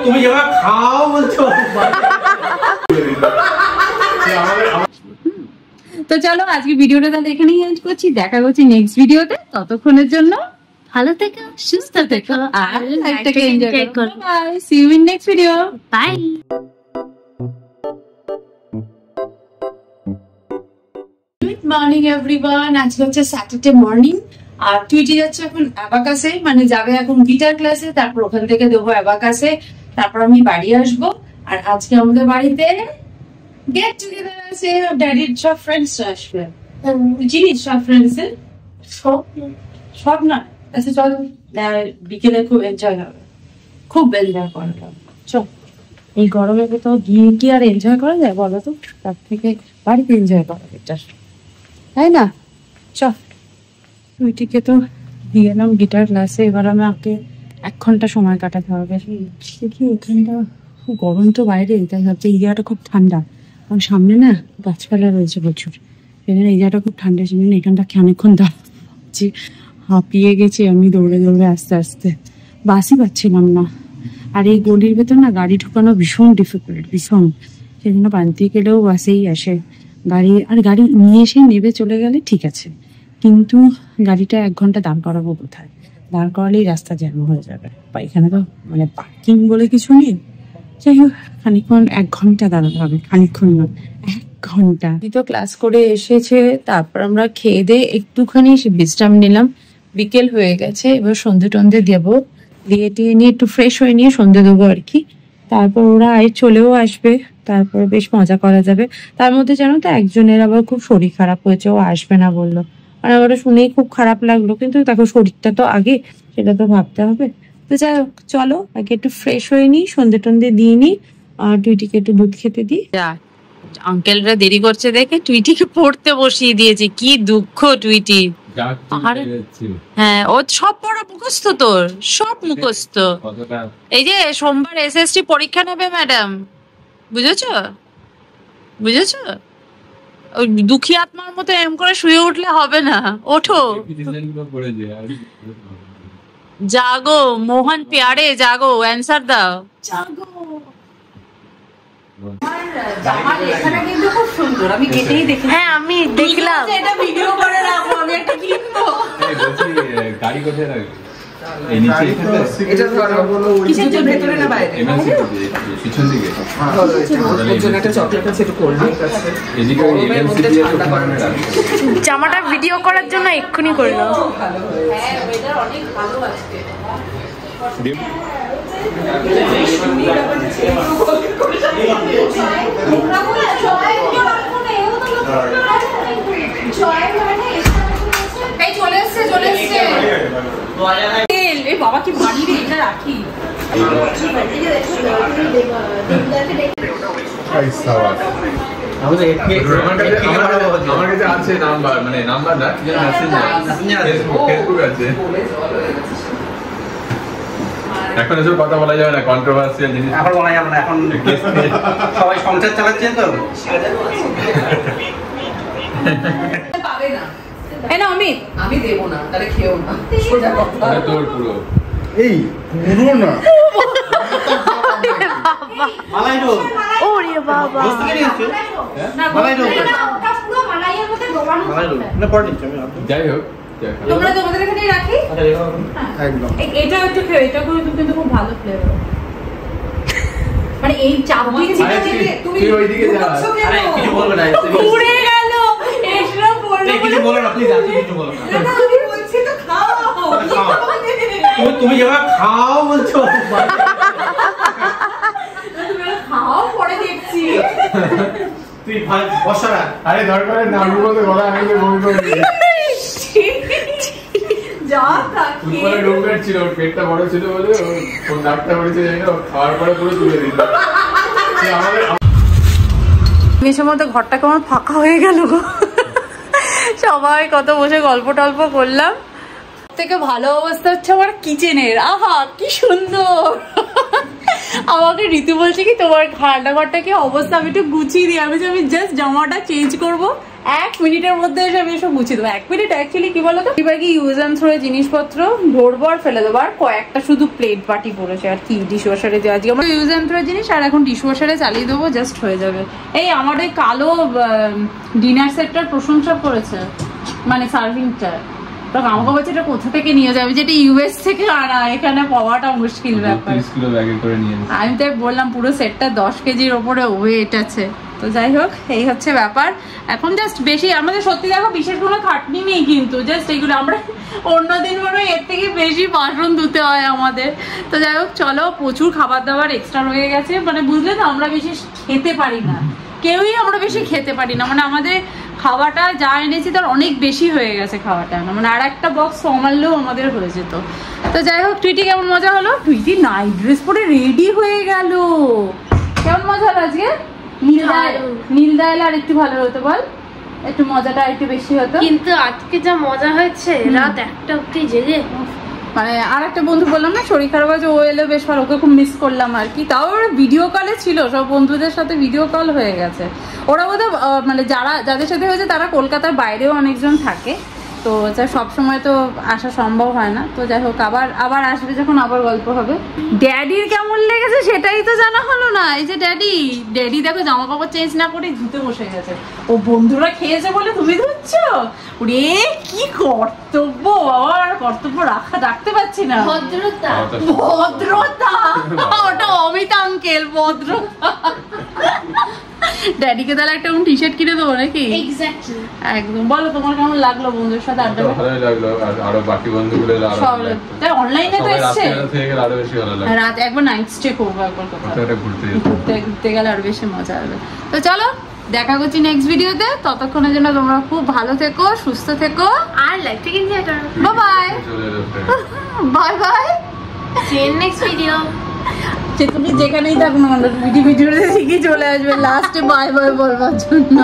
তুমি যেভাবে খাও বলছো। তো চলো আজকে ভিডিওটা তাহলে এখানেই এন্ড করছি, দেখা করছি নেক্সট ভিডিওতে। ততক্ষণের জন্য ভালো থেকো, সুস্থ থেকো আর লাইফটাকে এনজয় করো। Bye, see you in next video. Bye. Good morning everyone. আজকে হচ্ছে স্যাটারডে মর্নিং আর টুইটি যাচ্ছে এখন অ্যাবাকাসে, মানে যাবে এখন গিটার ক্লাসে, তারপর ওখান থেকে দেবো অ্যাবাকাসে, তারপর আমি বাড়ি আসবো। আর আজকে আমাদের বাড়িতে গেট টুগেদার আছে, ড্যাডির সব ফ্রেন্ডস আসবে, জিনিস সব ফ্রেন্ডস এর সব না। আচ্ছা চল, বিকেলে খুব এনজয় হবে, খুব এনজয় করা যাবে। চল, এই গরমে কোথাও গিয়ে কি আর এনজয় করা যায় বলো তো? তার থেকে বাড়িতে এনজয় করা বেটার, তাই না? চল, টুইটিকে তো দিয়ে এলাম গিটার ক্লাসে, এবার আমাকে 1 ঘন্টা সময় কাটাতে হবে। দেখি এখানটা খুব গরম তো বাইরে, তাই ভাবছি এই জায়গাটা খুব ঠান্ডা, আর সামনে না গাছপালা রয়েছে প্রচুর, সেখানে এই জায়গাটা খুব ঠান্ডা, সেখানে এখানটা অনেকক্ষণ দাঁড়াচ্ছি, হাঁপিয়ে গেছি আমি দৌড়ে দৌড়ে আস্তে আস্তে, বাসই পাচ্ছিলাম না। আর এই গলির ভেতর না গাড়ি ঢুকানো ভীষণ ডিফিকাল্ট, ভীষণ। সেজন্য বানতে গেলেও বাসেই আসে গাড়ি, আর গাড়ি নিয়ে এসে নেবে চলে গেলে ঠিক আছে, কিন্তু গাড়িটা 1 ঘন্টা দাঁড় করাবো কোথায়? দাঁড় করালেই রাস্তা জ্যাম হয়ে যাবে, বা এখানে তো মানে পার্কিং বলে কিছু নেই। যাই হোক, খানিকক্ষণ 1 ঘন্টা দাঁড়াতে হবে, খানিকক্ষণ না 1 ঘন্টা। তো ক্লাস করে এসেছে, তারপর আমরা খেয়ে দিয়ে একটুখানি বিশ্রাম নিলাম, বিকেল হয়ে গেছে। এবার সন্ধে টন্ধে দেবো, দিয়ে টিয়ে নিয়ে একটু ফ্রেশ হয়ে নিয়ে সন্ধে দেবো আর কি। তারপর ওরা চলেও আসবে, তারপর বেশ মজা করা যাবে। তার মধ্যে জানো তো একজনের আবার খুব শরীর খারাপ হয়েছে, ও আসবে না বললো। আর আমার শুনেই খুব খারাপ লাগলো, কিন্তু দেখো শরীরটা তো আগে, সেটা তো ভাবতে হবে। তো যাই হোক, চলো আগে একটু ফ্রেশ হয়ে নিই, সন্ধে টন্ধে দিয়ে নিই, আর টুইটিকে একটু দুধ খেতে দিই। আঙ্কেলরা দেরি করছে দেখে টুইটিকে পড়তে বসিয়ে দিয়েছে, কি দুঃখ টুইটি। হ্যাঁ, ও সব পড়া মুখস্থ, তোর সব মুখস্থ। এই যে সোমবার এসএসটি পরীক্ষা নেবে ম্যাডাম, বুঝেছো বুঝেছো? ওই দুঃখী আত্মার মতো এম করে শুয়ে উঠলে হবে না, ওঠো, জাগো মোহন প্যারে, জাগো, অ্যান্সার দাও, জাগো। হ্যাঁ আমি দেখলাম, এটা ভিডিও করে রাখবো, আমি একটা কিনবো। গাড়ি কোথায় রাখবো? জামাটা ভিডিও করার জন্য এক্ষুনি করলো। বাবা কি ভারী রে, এটা রাখি। আমার কাছে আছে নাম্বার, মানে নাম্বার না, ফেসবুক আছে। এখন এসব কথা বলা যাবে না, কন্ট্রোভার্সিয়াল জিনিস এখন বলা যাবে না, এখন সবাই সংসার চালাচ্ছেন তো। পাবে না, এই না অমিত, আমি দেব না, তাহলে খেও না, সোজা কথা। তোর পুরো এই পুরো না মালাই রোল, ওরে বাবা না মালাই রোল, ওটা পুরো মালাইয়ের মধ্যে ডোবানো না, পড়ে নিচ্ছি আমি। যাই হোক, তোমরা তোমাদের এখানে রাখি একদম। এটা একটু খেয়ে, এটা কিন্তু খুব ভালো ফ্লেভার, মানে এই চাপ দিয়ে যেটা তুমি ওইদিকে যাও, আরে কিছু বলবে না, পুড়ে গেল এসরা পড়লো, কিছু বলো না প্লিজ, আপনি কিছু বলো না। না আমি বলছি তো খাও, তুমি যেভাবে খাও বলছো, তুমি খাও, পরে দেখছি। তুই ভাই বসরা, আরে দরকার না, আমি বলতে গলা আমি বমি করবি। যা থাকি ফুটবলের রুমমেট ছিল, ওর পেটটা বড় ছিল বলে ও ডাক্তার বলেছে জানি না, খাওয়ার পরে পুরো তুলে দিল। আমাদের মেশোর মধ্যে ঘরটা কেমন ফাঁকা হয়ে গেল গো, সবাই কত বসে গল্প টল্প করলাম। থেকে ভালো অবস্থা হচ্ছে আমার কিচেনের, আহা কি সুন্দর। আমাকে ঋতু বলছে কি তোমার রান্নাঘরটা কি অবস্থা, আমি একটু গুছিয়ে দিই। আমি জাস্ট জামাটা চেঞ্জ করবো, 1 মিনিটের মধ্যে এসে আমি এসব গুছিয়ে দেবো। 1 মিনিট অ্যাকচুয়ালি কি বলতো, এবার কি ইউজ অ্যান্ড থ্রো জিনিসপত্র ধরবো আর ফেলে দেবো, আর কয়েকটা শুধু প্লেট বাটি পড়েছে আর কি ডিশ ওয়াশারে যে আজকে আমার ইউজ অ্যান্ড থ্রো জিনিস, আর এখন ডিশ ওয়াশারে চালিয়ে দেবো, জাস্ট হয়ে যাবে। এই আমার ওই কালো ডিনার সেটটার প্রশংসা করেছে, মানে সার্ভিংটা, তো আমাকে বলছে এটা কোথা থেকে নিয়ে যাবে, যেটা ইউএস থেকে আনা, এখানে পাওয়াটা মুশকিল ব্যাপার। 30 কিলো ব্যাগে করে নিয়ে আমি তাই বললাম পুরো সেটটা 10 কেজির ওপরে ওয়েট আছে। তো যাই হোক, এই হচ্ছে ব্যাপার। এখন জাস্ট বেশি আমাদের সত্যি দেখো বিশেষ কোনো খাটনি নেই, কিন্তু জাস্ট এইগুলো আমরা অন্যদিন মনে হয় এর থেকে বেশি বাসন ধুতে হয় আমাদের। তো যাই হোক চলো, প্রচুর খাবার দাবার এক্সট্রা রয়ে গেছে, মানে বুঝলে তো আমরা বেশি খেতে পারি না, কেউই আমরা বেশি খেতে পারি না, মানে আমাদের খাওয়াটা যা এনেছি তার অনেক বেশি হয়ে গেছে খাওয়াটা, মানে আর একটা বক্স সামাললেও আমাদের হয়ে যেত। তো যাই হোক, টুইটি কেমন মজা হলো? টুইটি নাইট ড্রেস পরে রেডি হয়ে গেল, কেমন মজা হলো আজকে? নীলদা এলে আর একটু ভালো হতো, বল, একটু মজাটা একটু বেশি হতো। কিন্তু আজকে যা মজা হয়েছে, রাত 1টা অবধি জেগে, মানে আর একটা বন্ধু বললাম না শরীর খারাপ আছে, ও এলে বেশ ভালো, ওকে খুব মিস করলাম আর কি। তাও ওরা ভিডিও কলে ছিল, সব বন্ধুদের সাথে ভিডিও কল হয়ে গেছে। ওরা বোধহয় মানে যাদের সাথে হয়েছে তারা কলকাতার বাইরেও অনেকজন থাকে, তো সব সময় তো আসা সম্ভব হয় না। তো যাই হোক, আবার আসবে যখন আবার গল্প হবে। ড্যাডির কেমন লেগেছে সেটাই তো জানা হলো না। এই যে ড্যাডি দেখো জামা কাপড় চেঞ্জ না করে ধুতে বসে গেছে। ও বন্ধুরা খেয়েছে বলে তুমি ধুচ্ছো? ওরে কি কর্তব্য, আর কর্তব্য রাখতে পারছি না। ভদ্রতা ওটা অমিত আঙ্কেল ভদ্রতা। ড্যাডিকে তাহলে একটা টি শার্ট কিনে দেবো নাকি? এক্স্যাক্টলি, একদম। বলো তোমার কেমন লাগলো বন্ধুদের সাথে আড্ডা? ভালোই লাগলো, আর আরো বাকি বন্ধুগুলো তাই অনলাইনে তো এসছে, আরো বেশি ভালো লাগলো। রাত একবার নাইট স্টে করবো, একবার ঘুরতে গেলে আরো বেশি মজা হবে। তো চলো, দেখা করছি নেক্সট ভিডিওতে। ততক্ষণের জন্য তোমরা খুব ভালো থেকো, সুস্থ থেকো, আর লাইফটা কিন্তু এটা bye bye bye, see you next video. তুমি যেখানেই থাকো না ভিডিওতে ঠিকই চলে আসবে লাস্টে বাই বাই বলবার জন্য।